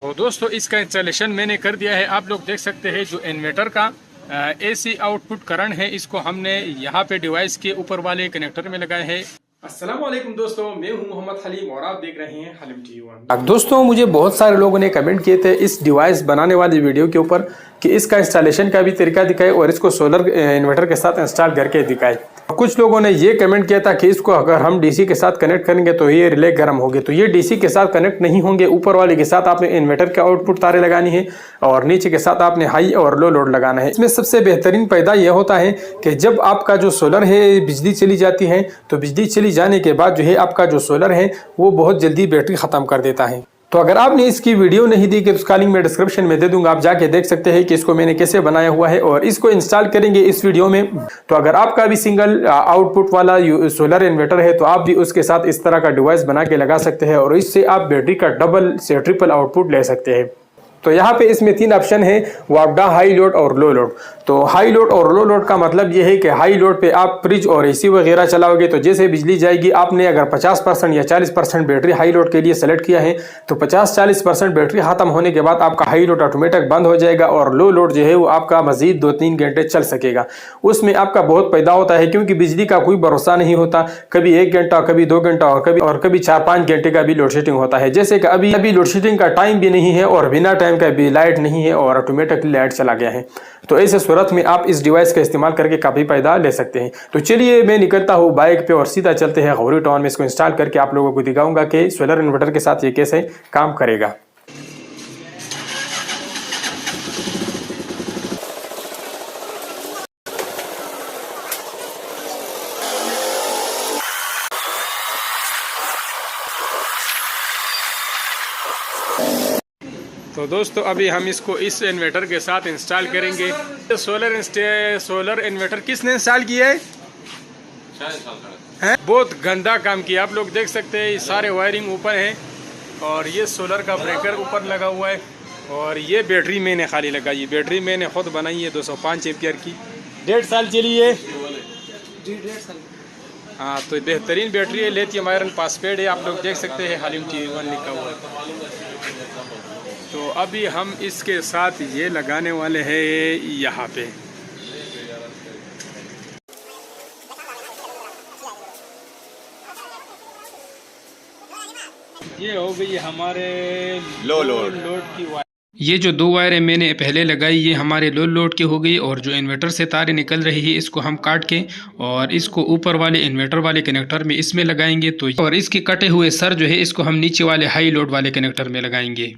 तो दोस्तों इसका इंस्टॉलेशन मैंने कर दिया है। आप लोग देख सकते हैं जो इन्वर्टर का एसी आउटपुट करंट है, इसको हमने यहाँ पे डिवाइस के ऊपर वाले कनेक्टर में लगाए है। अस्सलाम वालेकुम दोस्तों, मैं हूं मोहम्मद हलीम और आप देख रहे हैं हलीम टीवी। दोस्तों मुझे बहुत सारे लोगों ने कमेंट किए थे इस डिवाइस बनाने वाली वीडियो के ऊपर कि इसका इंस्टॉलेशन का भी तरीका दिखाए और इसको सोलर इन्वर्टर के साथ इंस्टॉल करके दिखाए। कुछ लोगों ने ये कमेंट किया था कि इसको अगर हम डीसी के साथ कनेक्ट करेंगे तो ये रिले गर्म होगी, तो ये डीसी के साथ कनेक्ट नहीं होंगे। ऊपर वाले के साथ आपने इन्वर्टर के आउटपुट तारे लगानी है और नीचे के साथ आपने हाई और लो लोड लगाना है। इसमें सबसे बेहतरीन फायदा यह होता है कि जब आपका जो सोलर है बिजली चली जाती है तो बिजली चली जाने के बाद जो है आपका जो सोलर है वो बहुत जल्दी बैटरी ख़त्म कर देता है। तो अगर आपने इसकी वीडियो नहीं दी कि उसका लिंक मैं डिस्क्रिप्शन में दे दूंगा, आप जाके देख सकते हैं कि इसको मैंने कैसे बनाया हुआ है और इसको इंस्टॉल करेंगे इस वीडियो में। तो अगर आपका भी सिंगल आउटपुट वाला सोलर इन्वर्टर है तो आप भी उसके साथ इस तरह का डिवाइस बना के लगा सकते हैं और इससे आप बैटरी का डबल से ट्रिपल आउटपुट ले सकते हैं। तो यहाँ पे इसमें तीन ऑप्शन है, वापडा, हाई लोड और लो लोड। तो हाई लोड और लो लोड का मतलब ये है कि हाई लोड पे आप फ्रिज और एसी वगैरह चलाओगे तो जैसे बिजली जाएगी, आपने अगर 50% या 40% बैटरी हाई लोड के लिए सेलेक्ट किया है तो 50-40% बैटरी ख़त्म होने के बाद आपका हाई लोड ऑटोमेटिक बंद हो जाएगा और लो लोड जो है वो आपका मजीद 2-3 घंटे चल सकेगा। उसमें आपका बहुत फायदा होता है क्योंकि बिजली का कोई भरोसा नहीं होता, कभी 1 घंटा, कभी 2 घंटा और कभी 4-5 घंटे का भी लोड शेडिंग होता है। जैसे कि अभी लोड शेडिंग का टाइम भी नहीं है और बिना टाइम का भी लाइट नहीं है और ऑटोमेटिकली लाइट चला गया है। तो ऐसे सूरत में आप इस डिवाइस का इस्तेमाल करके काफ़ी फायदा ले सकते हैं। तो चलिए मैं निकलता हूँ बाइक पे और सीधा चलते हैं गौरी टाउन में। इसको इंस्टॉल करके आप लोगों को दिखाऊंगा कि सोलर इन्वर्टर के साथ ये कैसे काम करेगा। तो दोस्तों अभी हम इसको इस इन्वर्टर के साथ इंस्टॉल करेंगे। सोलर इन्वर्टर किसने इंस्टॉल किया है? बहुत गंदा काम किया। आप लोग देख सकते हैं ये सारे वायरिंग ऊपर है और ये सोलर का ब्रेकर ऊपर लगा हुआ है और ये बैटरी मैंने खाली लगाई है। बैटरी मैंने खुद बनाई है 205 एम्पियर की, 1.5 साल चली है जी, 1.5 साल। हाँ, तो बेहतरीन बैटरी है, लिथियम आयरन फॉस्फेट है। आप लोग देख सकते हैं हलीम टीवी 1 लिखा हुआ है। तो अभी हम इसके साथ ये लगाने वाले हैं यहाँ पे। ये हो गई हमारे लो लोड की वायर। ये जो 2 वायरें मैंने पहले लगाई ये हमारे लो लोड की हो गई और जो इन्वर्टर से तारें निकल रही है इसको हम काट के और इसको ऊपर वाले इन्वर्टर वाले कनेक्टर में इसमें लगाएंगे। तो और इसके कटे हुए सर जो है इसको हम नीचे वाले हाई लोड वाले कनेक्टर में लगाएंगे।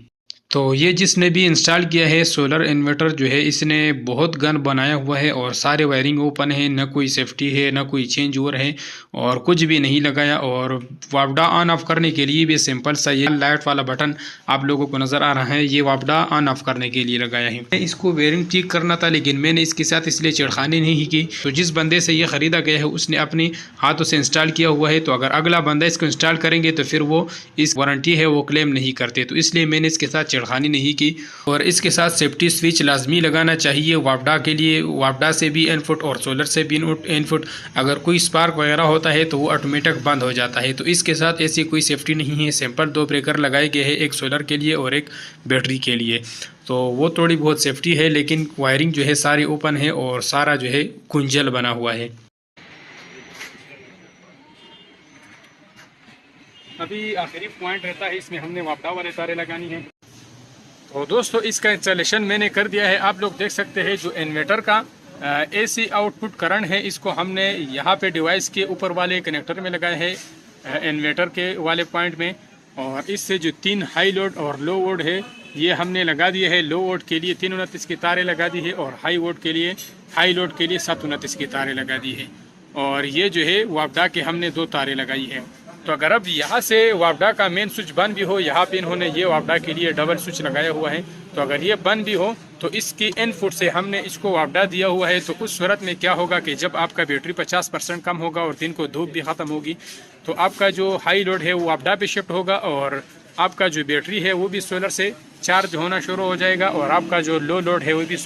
तो ये जिसने भी इंस्टॉल किया है सोलर इन्वर्टर जो है इसने बहुत गन बनाया हुआ है और सारे वायरिंग ओपन है, न कोई सेफ्टी है न कोई चेंज ओवर है और कुछ भी नहीं लगाया। और वापडा ऑन ऑफ करने के लिए भी सिंपल सा ये लाइट वाला बटन आप लोगों को नज़र आ रहा है, ये वापडा ऑन ऑफ करने के लिए लगाया है। मैं इसको वायरिंग ठीक करना था लेकिन मैंने इसके साथ इसलिए छेड़खानी नहीं की। तो जिस बंदे से ये ख़रीदा गया है उसने अपने हाथों से इंस्टॉल किया हुआ है, तो अगर अगला बंदा इसको इंस्टॉल करेंगे तो फिर वो इस वारंटी है वो क्लेम नहीं करते, तो इसलिए मैंने इसके साथ छेड़खानी नहीं की। और इसके साथ सेफ्टी स्विच लाजमी लगाना चाहिए वापडा के लिए। वापडा से भी इनपुट और सोलर से भी इनपुट, अगर कोई स्पार्क वगैरह होता है तो वो ऑटोमेटिक बंद हो जाता है। तो इसके साथ ऐसी कोई सेफ्टी नहीं है। सिंपल 2 ब्रेकर लगाए गए हैं, एक सोलर के लिए और एक बैटरी के लिए। तो वो थोड़ी बहुत सेफ्टी है लेकिन वायरिंग जो है सारी ओपन है और सारा जो है कुंजल बना हुआ है। अभी आखिरी पॉइंट रहता है, इसमें हमने वापडा वाले तारे लगानी है। तो दोस्तों इसका इंस्टॉलेशन मैंने कर दिया है। आप लोग देख सकते हैं जो इन्वर्टर का एसी आउटपुट करंट है इसको हमने यहाँ पे डिवाइस के ऊपर वाले कनेक्टर में लगाए हैं इन्वर्टर के वाले पॉइंट में। और इससे जो 3 हाई लोड और लो वोल्ट है ये हमने लगा दिए है। लो वोल्ट के लिए 329 की तारें लगा दी है और हाई लोड के लिए 729 की तारें लगा दी है। और ये जो है वापडा के हमने 2 तारें लगाई है। तो अगर अब यहाँ से वापडा का मेन स्विच बंद भी हो, यहाँ पे इन्होंने ये वापडा के लिए डबल स्विच लगाया हुआ है, तो अगर ये बंद भी हो तो इसकी इनपुट से हमने इसको वापडा दिया हुआ है। तो उस सूरत में क्या होगा कि जब आपका बैटरी 50% कम होगा और दिन को धूप भी ख़त्म होगी तो आपका जो हाई लोड है वो वापडा पे शिफ्ट होगा और आपका जो बैटरी है वो भी सोलर से चार्ज होना शुरू हो जाएगा और आपका जो लो लोड है वो भी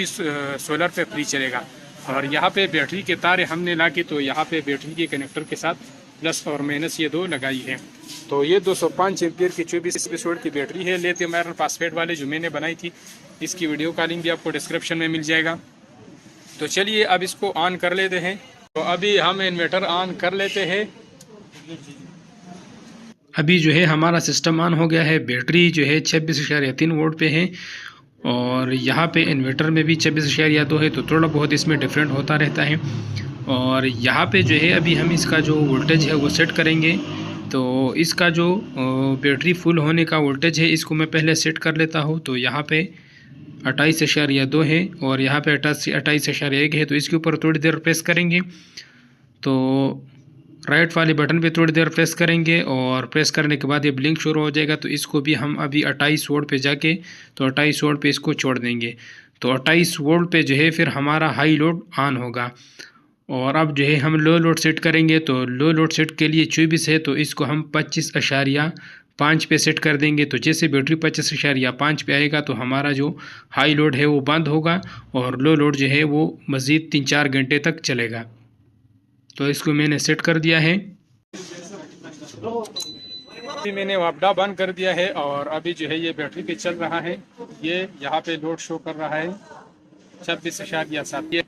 सोलर पे फ्री चलेगा। और यहाँ पे बैटरी के तारे हमने ला के तो यहाँ पे बैटरी के कनेक्टर के साथ प्लस और माइनस ये दो लगाई है। तो ये 205 एम्पियर की 24 वोल्ट की बैटरी है लिथियम आयरन फास्फेट वाले, जो मैंने बनाई थी। इसकी वीडियो का लिंक भी आपको डिस्क्रिप्शन में मिल जाएगा। तो चलिए अब इसको ऑन कर लेते हैं। तो अभी हम इन्वर्टर ऑन कर लेते हैं। अभी जो है हमारा सिस्टम ऑन हो गया है। बैटरी जो है 26.3 वोल्ट पे है और यहाँ पे इन्वर्टर में भी 26.2 है, तो थोड़ा बहुत इसमें डिफरेंट होता रहता है। और यहाँ पे जो है अभी हम इसका जो वोल्टेज है वो सेट करेंगे। तो इसका जो बैटरी फुल होने का वोल्टेज है इसको मैं पहले सेट कर लेता हूँ। तो यहाँ पे 28.2 है और यहाँ पे 28.1 है। तो इसके ऊपर थोड़ी देर प्रेस करेंगे, तो राइट वाले बटन पे थोड़ी देर प्रेस करेंगे और प्रेस करने के बाद ये ब्लिंक शुरू हो जाएगा। तो इसको भी हम अभी 28 वोल्ट पे जाके, तो 28 वोल्ट पे इसको छोड़ देंगे। तो 28 वोल्ट पे जो है फिर हमारा हाई लोड ऑन होगा। और अब जो है हम लो लोड सेट करेंगे। तो लो लोड सेट के लिए 24 है, तो इसको हम 25.5 पे सेट कर देंगे। तो जैसे बैटरी 25.5 पे आएगा तो हमारा जो हाई लोड है वो बंद होगा और लो लोड जो है वो मज़ीद 3-4 घंटे तक चलेगा। तो इसको मैंने सेट कर दिया है। अभी मैंने वापडा बंद कर दिया है और अभी जो है ये बैटरी पे चल रहा है। ये यहाँ पे लोड शो कर रहा है 26.7।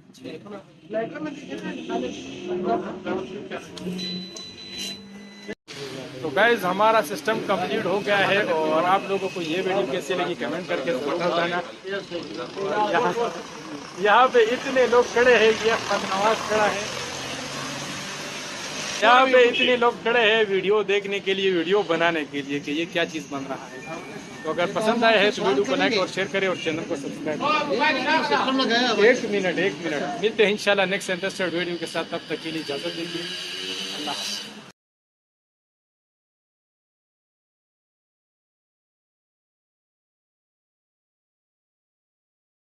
तो गाइज हमारा सिस्टम कंप्लीट हो गया है और आप लोगों को ये वीडियो कैसी लगी कमेंट करके जरूर बताना। यहाँ पे इतने लोग खड़े हैं, ये नवाज खड़ा है, यहाँ पे इतने लोग खड़े हैं वीडियो देखने के लिए, वीडियो बनाने के लिए कि ये क्या चीज़ बन रहा है। तो अगर पसंद आया है तो वीडियो को लाइक और शेयर करें और चैनल को सब्सक्राइब करें। एक मिनट मिलते हैं इंशाल्लाह नेक्स्ट इंटरेस्टेड वीडियो के साथ। तब तक के लिए इजाज़त दीजिए। अल्लाह।